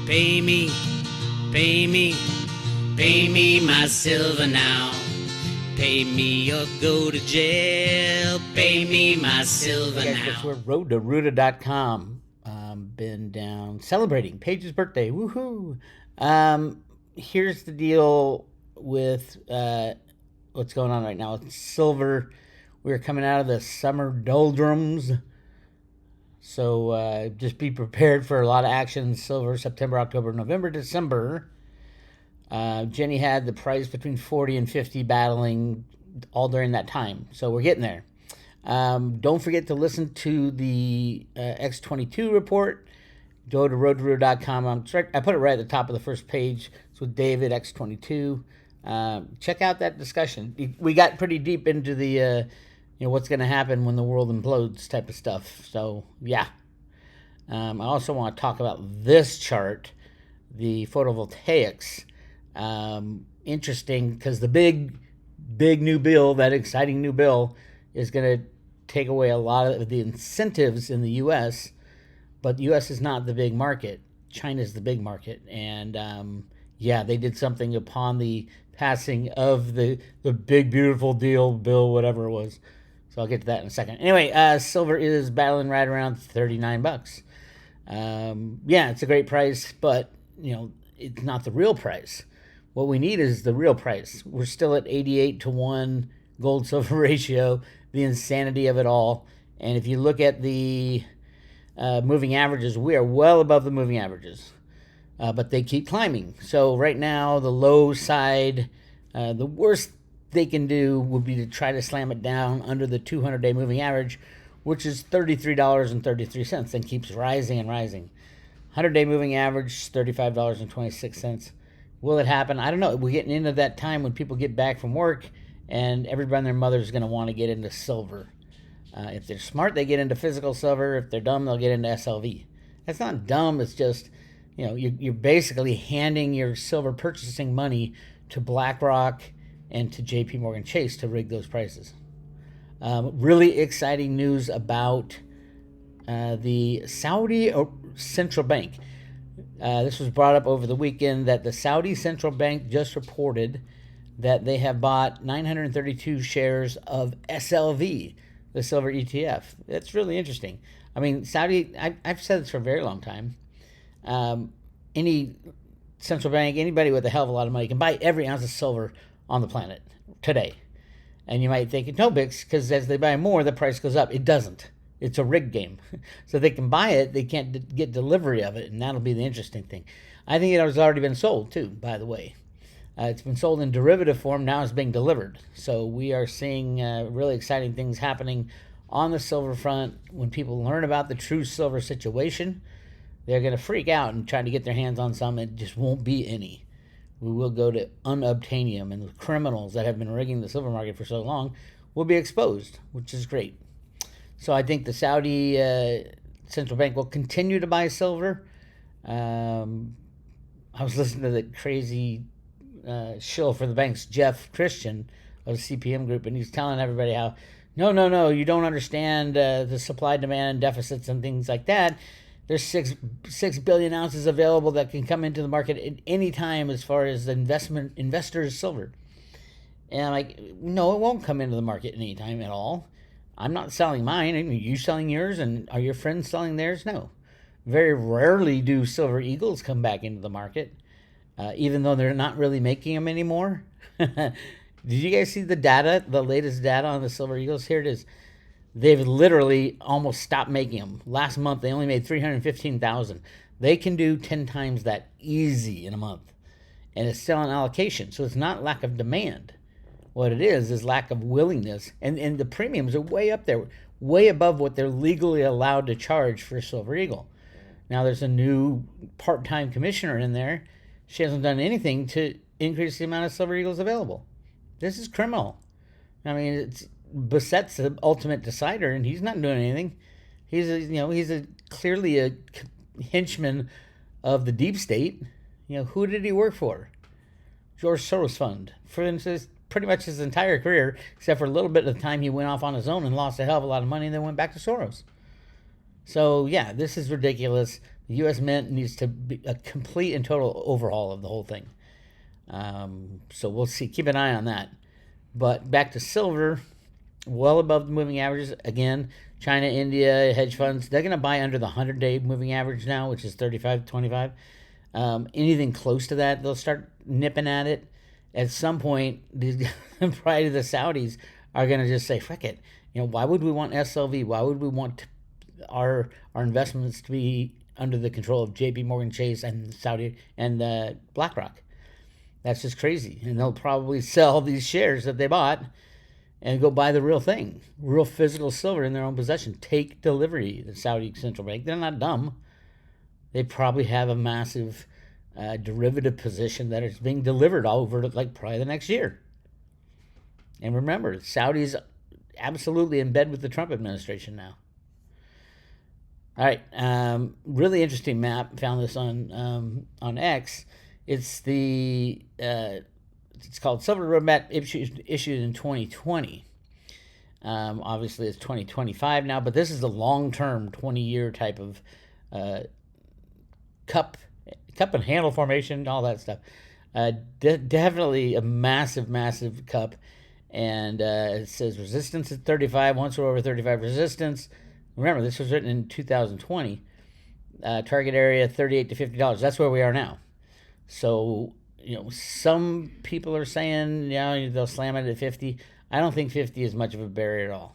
Pay me, pay me, pay me my silver now. Pay me or go to jail. Pay me my silver Hey guys, now. guess we're roadtoruta.com. Been down celebrating Paige's birthday. Woohoo! Here's the deal with what's going on right now. It's silver. We're coming out of the summer doldrums. So just be prepared for a lot of action. Silver, September, October, November, December. Jenny had the price between 40 and 50 battling all during that time. So we're getting there. Don't forget to listen to the X22 report. Go to roadtoruta.com. I put it right at the top of the first page. It's with David, X22. Check out that discussion. We got pretty deep into the what's going to happen when the world implodes type of stuff. So, yeah. I also want to talk about this chart, the photovoltaics. Interesting because the big new bill, that exciting new bill, is going to take away a lot of the incentives in the U.S., but the U.S. is not the big market. China's the big market. And, they did something upon the passing of the big, beautiful deal bill, whatever it was. So I'll get to that in a second. Anyway, silver is battling right around $39. It's a great price, but, it's not the real price. What we need is the real price. We're still at 88-1 gold-silver ratio, the insanity of it all. And if you look at the moving averages, we are well above the moving averages. But they keep climbing. So right now, the low side, the worst they can do would be to try to slam it down under the 200-day moving average, which is $33.33, and keeps rising and rising. 100-day moving average, $35.26. Will it happen? I don't know. We're getting into that time when people get back from work, and everybody and their mother is going to want to get into silver. If they're smart, they get into physical silver. If they're dumb, they'll get into SLV. That's not dumb. It's just, you're basically handing your silver purchasing money to BlackRock and to JP Morgan Chase to rig those prices. Really exciting news about the Saudi Central Bank. This was brought up over the weekend that the Saudi Central Bank just reported that they have bought 932 shares of SLV, the silver ETF. That's really interesting. I mean, Saudi, I've said this for a very long time. Any central bank, anybody with a hell of a lot of money can buy every ounce of silver on the planet today. And you might think, no, Bix, because as they buy more, the price goes up. It doesn't. It's a rigged game. So they can buy it, they can't get delivery of it, and that'll be the interesting thing. I think it has already been sold, too, by the way. It's been sold in derivative form, now it's being delivered. So we are seeing really exciting things happening on the silver front. When people learn about the true silver situation, they're going to freak out and try to get their hands on some. It just won't be any. We will go to unobtainium, and the criminals that have been rigging the silver market for so long will be exposed, which is great. So I think the Saudi central bank will continue to buy silver. I was listening to the crazy shill for the banks, Jeff Christian of the CPM group, and he's telling everybody how, no, you don't understand the supply-demand deficits and things like that. There's 6 billion ounces available that can come into the market at any time as far as investors' silver. And I'm like, no, it won't come into the market any time at all. I'm not selling mine. Are you selling yours? And are your friends selling theirs? No. Very rarely do silver eagles come back into the market, even though they're not really making them anymore. Did you guys see the data, the latest data on the silver eagles? Here it is. They've literally almost stopped making them. Last month, they only made 315,000. They can do 10 times that easy in a month. And it's still on allocation, so it's not lack of demand. What it is lack of willingness. And the premiums are way up there, way above what they're legally allowed to charge for a silver eagle. Now, there's a new part-time commissioner in there. She hasn't done anything to increase the amount of silver eagles available. This is criminal. I mean, it's Bassett's the ultimate decider, and he's not doing anything. He's clearly a henchman of the deep state. Who did he work for? George Soros Fund. For instance, pretty much his entire career, except for a little bit of the time he went off on his own and lost a hell of a lot of money and then went back to Soros. So, yeah, this is ridiculous. The U.S. Mint needs to be a complete and total overhaul of the whole thing. So we'll see. Keep an eye on that. But back to silver, well above the moving averages. Again, China, India, hedge funds, they're going to buy under the 100-day moving average now, which is 35.25. Anything close to that, they'll start nipping at it. At some point, probably the Saudis are going to just say, "Frick it." Why would we want SLV? Why would we want our investments to be under the control of J.P. Morgan Chase and Saudi and BlackRock? That's just crazy. And they'll probably sell these shares that they bought and go buy the real thing, real physical silver in their own possession. Take delivery, the Saudi central bank. They're not dumb. They probably have a massive derivative position that is being delivered all over probably the next year. And remember, Saudi's absolutely in bed with the Trump administration now. All right, really interesting map. Found this on X. It's called Silver Roadmap issued in 2020. Obviously, it's 2025 now, but this is the long-term 20-year type of cup and handle formation, all that stuff. Definitely a massive cup. And it says resistance at 35. Once we're over 35 resistance, remember this was written in 2020. Target area $38 to $50. That's where we are now. So some people are saying they'll slam it at 50. I don't think 50 is much of a barrier at all.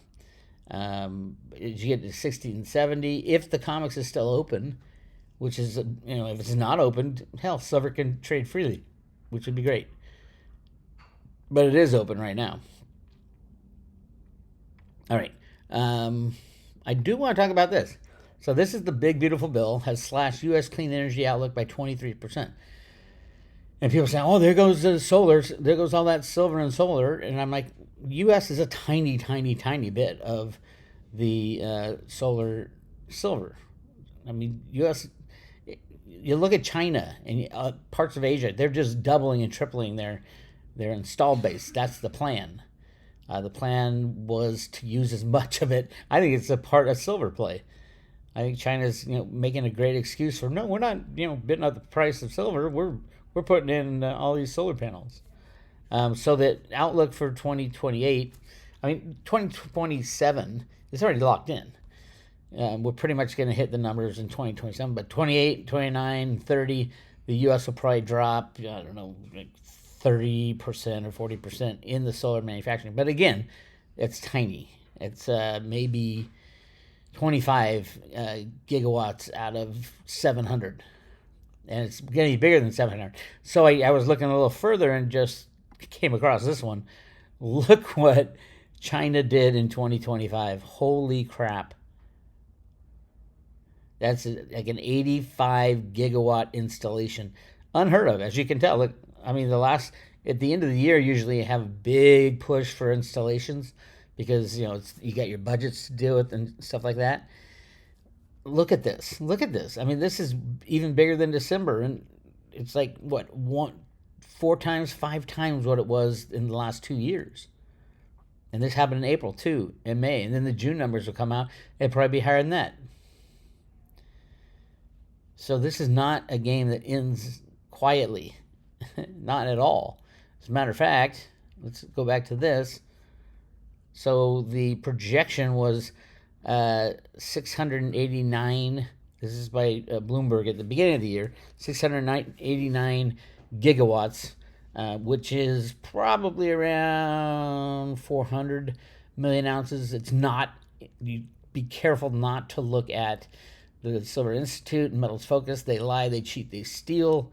As you get to 60 and 70, if the COMEX is still open, which is if it's not open, hell, silver can trade freely, which would be great. But it is open right now. All right. I do want to talk about this. So this is the big, beautiful bill, has slashed U.S. clean energy outlook by 23%. And people say, oh, there goes the solar. There goes all that silver and solar. And I'm like, U.S. is a tiny bit of the solar silver. I mean, U.S., you look at China and parts of Asia, they're just doubling and tripling their installed base. That's the plan. The plan was to use as much of it. I think it's a part of silver play. I think China's making a great excuse for, no, we're not bidding up the price of silver. We're putting in all these solar panels. So that outlook for 2028, 2027 is already locked in. We're pretty much going to hit the numbers in 2027, but 28, 29, 30, the U.S. will probably drop, 30% or 40% in the solar manufacturing. But again, it's tiny. It's maybe 25 gigawatts out of 700. And it's going to be bigger than 700. So I was looking a little further and just came across this one. Look what China did in 2025. Holy crap. That's like an 85 gigawatt installation. Unheard of, as you can tell. Look, at the end of the year, usually you have a big push for installations because, you got your budgets to deal with and stuff like that. Look at this. This is even bigger than December. And it's like, 4 times, 5 times what it was in the last 2 years. And this happened in April, too, and May. And then the June numbers will come out. It'll probably be higher than that. So this is not a game that ends quietly. Not at all. As a matter of fact, let's go back to this. So the projection was 689. This is by Bloomberg at the beginning of the year. 689 gigawatts, which is probably around 400 million ounces. It's not. You be careful not to look at the Silver Institute and Metals Focus. They lie, they cheat, they steal.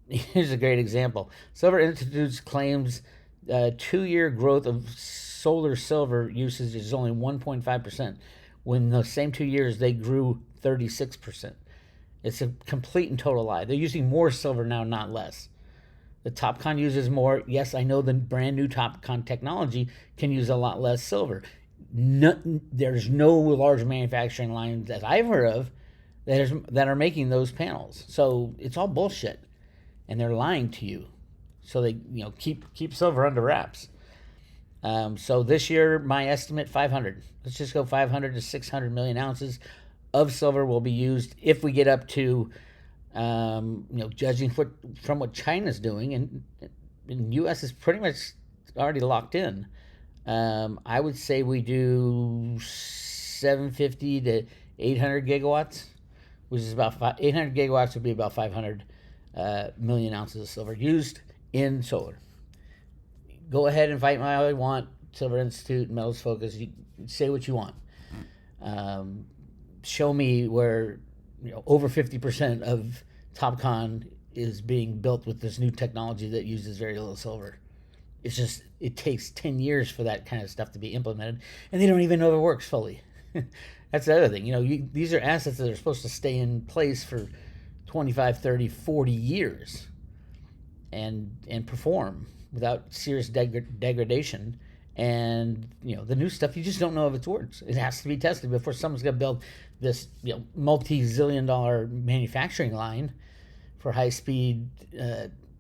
Here's a great example. Silver Institute's claims 2-year growth of solar silver usage is only 1.5%, when the same 2 years they grew 36%. It's a complete and total lie. They're using more silver now, not less. The TopCon uses more. Yes, I know the brand new TopCon technology can use a lot less silver. There's no large manufacturing lines that I've heard of that are making those panels. So it's all bullshit, and they're lying to you. So they keep silver under wraps. So this year, my estimate 500. Let's just go 500 to 600 million ounces. of silver will be used if we get up to, judging from what China's doing, and the U.S. is pretty much already locked in. I would say we do 750 to 800 gigawatts, which is about 800 gigawatts would be about 500 million ounces of silver used in solar. Go ahead and fight my all you want, Silver Institute, Metals Focus. You say what you want. Show me where over 50% of TopCon is being built with this new technology that uses very little silver. It's just, it takes 10 years for that kind of stuff to be implemented, and they don't even know if it works fully. That's the other thing. These are assets that are supposed to stay in place for 25, 30, 40 years and perform without serious degradation. And the new stuff, you just don't know if it works. It has to be tested before someone's going to build this multi-zillion-dollar manufacturing line for high-speed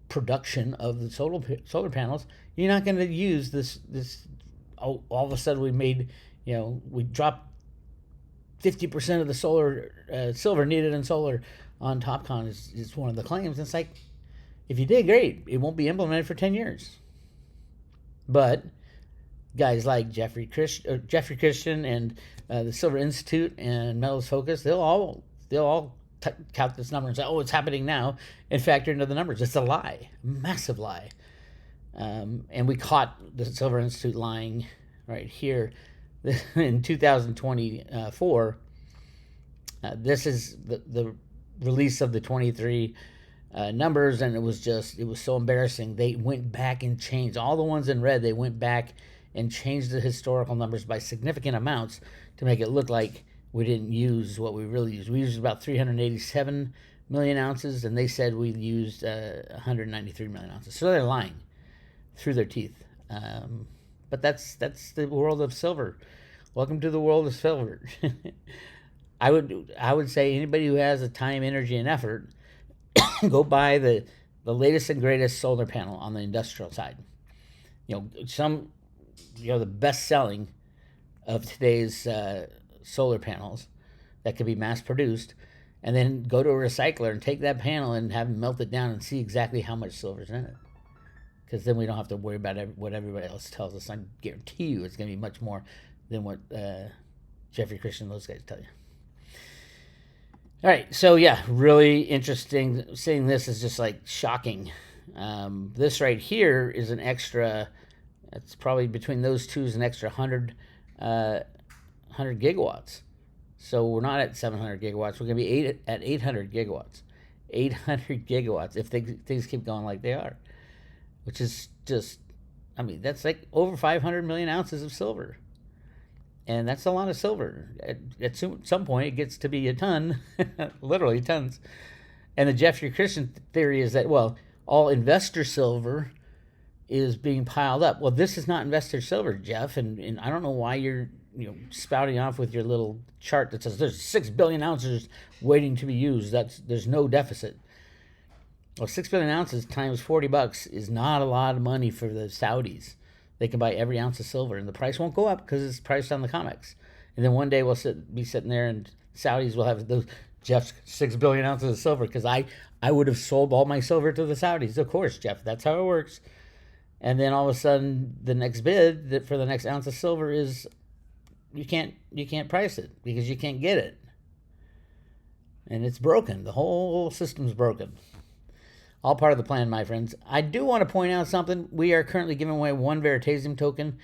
production of the solar panels. You're not going to use this. All of a sudden, we dropped 50% of the silver needed in solar on TopCon is one of the claims. It's like, if you did, great. It won't be implemented for 10 years. But guys like Jeffrey Christian and the Silver Institute and Metals Focus, they'll all count this number and say, "Oh, it's happening now," and factor into the numbers. It's a lie, a massive lie. And we caught the Silver Institute lying right here in 2024. This is the release of the 23 numbers, and it was so embarrassing. They went back and changed all the ones in red. They went back and changed the historical numbers by significant amounts to make it look like we didn't use what we really used. We used about 387 million ounces, and they said we used 193 million ounces. So they're lying through their teeth. But that's the world of silver. Welcome to the world of silver. I would say anybody who has the time, energy, and effort, go buy the latest and greatest solar panel on the industrial side. The best selling of today's solar panels that could be mass produced, and then go to a recycler and take that panel and have them melt it down and see exactly how much silver's in it. Because then we don't have to worry about what everybody else tells us. I guarantee you it's going to be much more than what Jeffrey Christian and those guys tell you. All right, so yeah, really interesting. Seeing this is just like shocking. This right here is an extra, it's probably between those two is an extra 100 gigawatts. So we're not at 700 gigawatts. We're going to be at 800 gigawatts. 800 gigawatts if things keep going like they are. Which is just, that's like over 500 million ounces of silver. And that's a lot of silver. At some point, it gets to be a ton, literally tons. And the Jeffrey Christian theory is that, all investor silver is being piled up. Well, this is not investor silver, Jeff, and I don't know why you're spouting off with your little chart that says there's 6 billion ounces waiting to be used. There's no deficit. Well, 6 billion ounces times $40 is not a lot of money for the Saudis. They can buy every ounce of silver, and the price won't go up because it's priced on the COMEX. And then one day we'll be sitting there, and Saudis will have those Jeff's 6 billion ounces of silver, because I would have sold all my silver to the Saudis. Of course, Jeff, that's how it works. And then all of a sudden, the next bid for the next ounce of silver is you can't price it because you can't get it, and it's broken. The whole system's broken. All part of the plan, my friends. I do want to point out something. We are currently giving away one Veritasium token.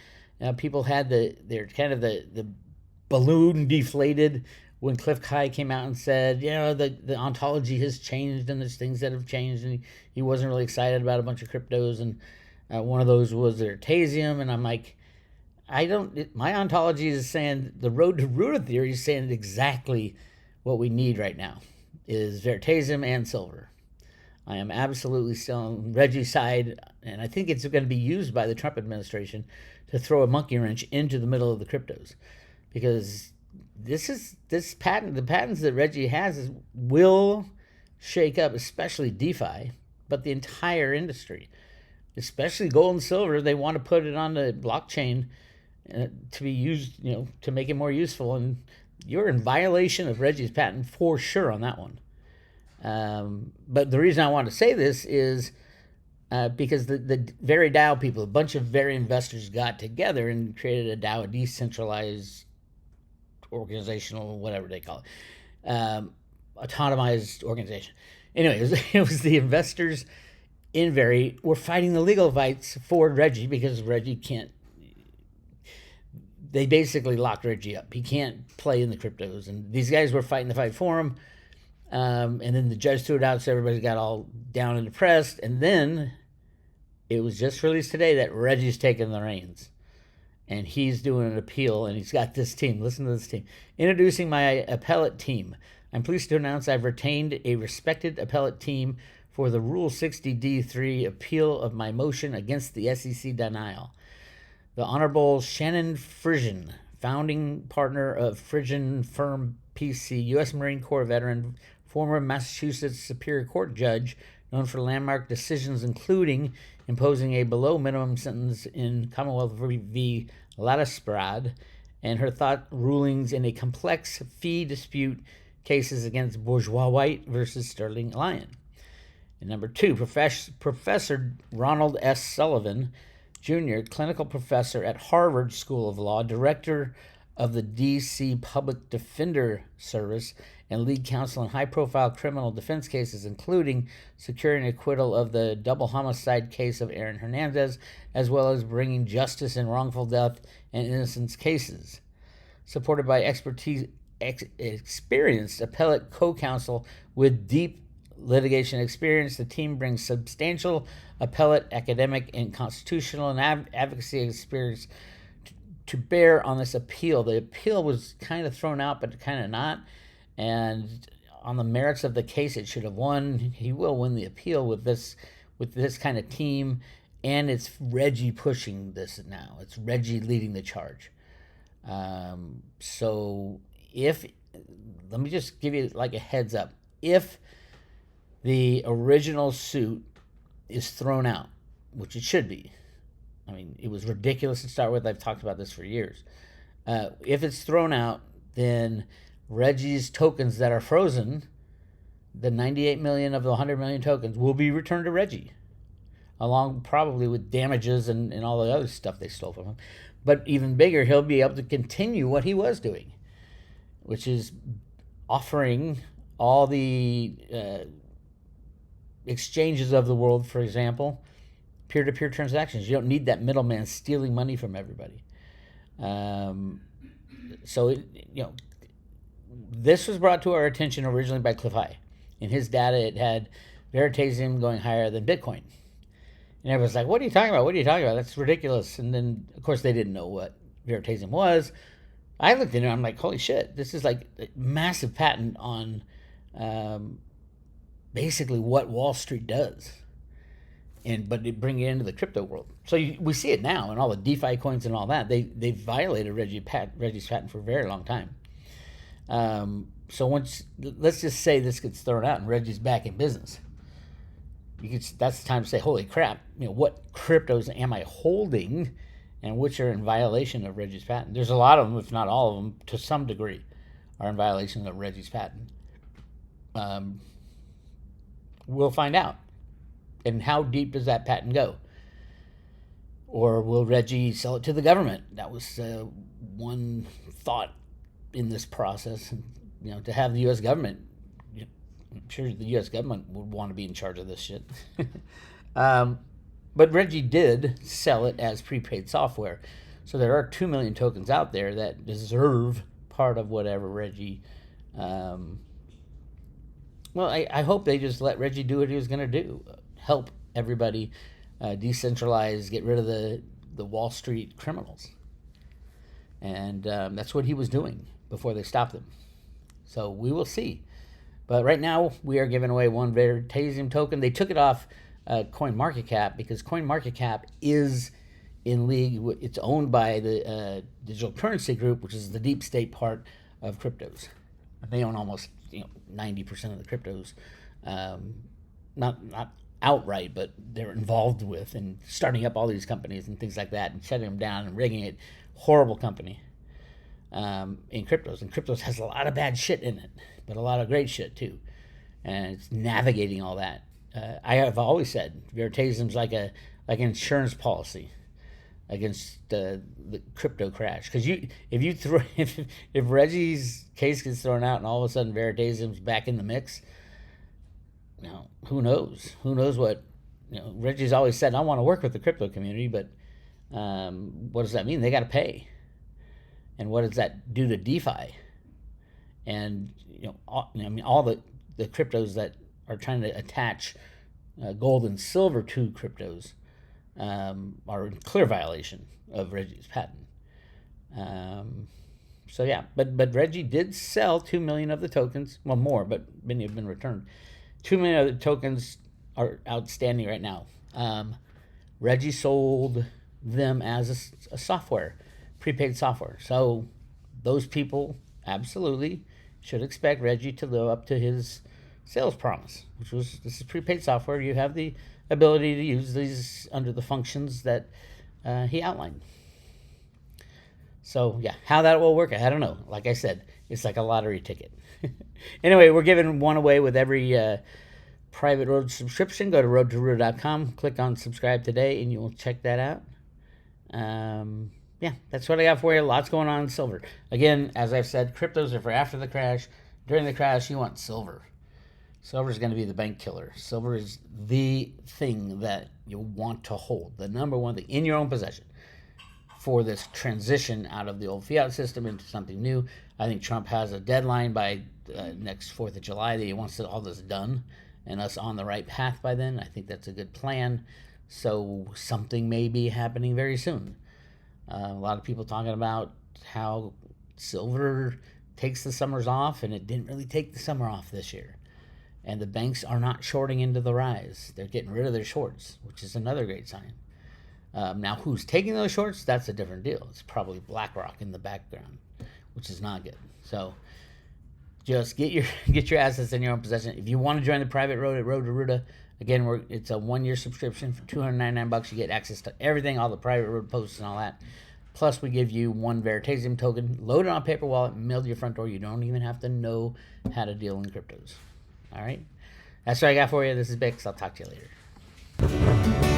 People had the balloon deflated when Cliff Kai came out and said, the ontology has changed and there's things that have changed, and he wasn't really excited about a bunch of cryptos, and one of those was Veritasium, and I'm like, my ontology is saying the road to root theory is saying exactly what we need right now is Veritasium and silver. I am absolutely still on Reggie's side, and I think it's going to be used by the Trump administration to throw a monkey wrench into the middle of the cryptos, because the patents that Reggie has will shake up, especially DeFi, but the entire industry, especially gold and silver. They want to put it on the blockchain to be used, to make it more useful, and you're in violation of Reggie's patent for sure on that one. But the reason I want to say this is because the VERI DAO people, a bunch of VERI investors got together and created a DAO, a decentralized organizational, whatever they call it, autonomized organization. Anyway, it was the investors in VERI were fighting the legal fights for Reggie because Reggie can't. They basically locked Reggie up. He can't play in the cryptos, and these guys were fighting the fight for him. And then the judge threw it out, so everybody got all down and depressed. And then it was just released today that Reggie's taking the reins. And he's doing an appeal, and he's got this team. Listen to this team. Introducing my appellate team. I'm pleased to announce I've retained a respected appellate team for the Rule 60D3 appeal of my motion against the SEC denial. The Honorable Shannon Frision, founding partner of Frision Firm PC, U.S. Marine Corps veteran, former Massachusetts Superior Court judge, known for landmark decisions including imposing a below-minimum sentence in Commonwealth v. Ladisbrad, and her thought rulings in a complex fee dispute cases against Bourgeois White versus Sterling Lyon. And number 2, Professor Ronald S. Sullivan, Jr., clinical professor at Harvard School of Law, director of the D.C. Public Defender Service, and lead counsel in high-profile criminal defense cases, including securing acquittal of the double homicide case of Aaron Hernandez, as well as bringing justice in wrongful death and innocence cases. Supported by experienced appellate co-counsel with deep litigation experience, the team brings substantial appellate, academic, and constitutional and advocacy experience to bear on this appeal. The appeal was kind of thrown out, but kind of not. And on the merits of the case, it should have won. He will win the appeal with this kind of team, and it's Reggie pushing this now. It's Reggie leading the charge. So let me just give you like a heads up. If the original suit is thrown out, which it should be. I mean, it was ridiculous to start with. I've talked about this for years. If it's thrown out, then Reggie's tokens that are frozen, the 98 million of the 100 million tokens, will be returned to Reggie, along probably with damages and all the other stuff they stole from him. But even bigger, he'll be able to continue what he was doing, which is offering all the exchanges of the world, for example, peer-to-peer transactions. You don't need that middleman stealing money from everybody. This was brought to our attention originally by Cliff High. In his data, it had Veritasium going higher than Bitcoin. And everyone's like, what are you talking about? What are you talking about? That's ridiculous. And then, of course, they didn't know what Veritasium was. I looked at it, I'm like, holy shit, this is like a massive patent on basically what Wall Street does. But they bring it into the crypto world. So we see it now in all the DeFi coins and all that. They violated Reggie's patent for a very long time. So let's just say this gets thrown out and Reggie's back in business. That's the time to say, holy crap, what cryptos am I holding and which are in violation of Reggie's patent? There's a lot of them, if not all of them, to some degree, are in violation of Reggie's patent. We'll find out. And how deep does that patent go? Or will Reggie sell it to the government? That was one thought in this process. To have the U.S. government, I'm sure the U.S. government would want to be in charge of this shit. But Reggie did sell it as prepaid software. So there are 2 million tokens out there that deserve part of whatever Reggie... I hope they just let Reggie do what he was going to do. Help everybody decentralize, get rid of the Wall Street criminals. And that's what he was doing before they stopped him. So we will see. But right now, we are giving away one Veritasium token. They took it off CoinMarketCap because CoinMarketCap is in league. It's owned by the Digital Currency Group, which is the deep state part of cryptos. They own almost 90% of the cryptos. Not outright, but they're involved with and starting up all these companies and things like that and shutting them down and rigging it. Horrible company. in cryptos. And cryptos has a lot of bad shit in it, but a lot of great shit too. And it's navigating all that. I have always said Veritasium's like an insurance policy against the crypto crash. Because if Reggie's case gets thrown out and all of a sudden Veritasium's back in the mix, who knows? Who knows what? Reggie's always said, I want to work with the crypto community, but what does that mean? They got to pay. And what does that do to DeFi? And all the cryptos that are trying to attach gold and silver to cryptos are in clear violation of Reggie's patent. So yeah, but Reggie did sell 2 million of the tokens. Well, more, but many have been returned. 2 million of the tokens are outstanding right now. Reggie sold them as a software, prepaid software. So those people absolutely should expect Reggie to live up to his sales promise, which was, this is prepaid software. You have the ability to use these under the functions that he outlined. So yeah, how that will work, I don't know. Like I said, it's like a lottery ticket. Anyway, we're giving one away with every private road subscription. Go to roadtoruda.com, click on subscribe today, and you will check that out. Yeah, that's what I got for you. Lots going on in silver. Again, as I've said, cryptos are for after the crash. During the crash, you want silver. Silver is going to be the bank killer. Silver is the thing that you want to hold, the number one thing in your own possession for this transition out of the old fiat system into something new. I think Trump has a deadline by next 4th of July that he wants all this done and us on the right path by then. I think that's a good plan. So something may be happening very soon. A lot of people talking about how silver takes the summers off, and it didn't really take the summer off this year. And the banks are not shorting into the rise. They're getting rid of their shorts, which is another great sign. Now, who's taking those shorts? That's a different deal. It's probably BlackRock in the background, which is not good. So just get your assets in your own possession. If you want to join the private road at Road to Ruda, again, it's a 1-year subscription for $299. You get access to everything, all the private road posts and all that. Plus, we give you 1 Veritasium token, loaded on a paper wallet, mailed to your front door. You don't even have to know how to deal in cryptos. All right? That's what I got for you. This is Bix. I'll talk to you later.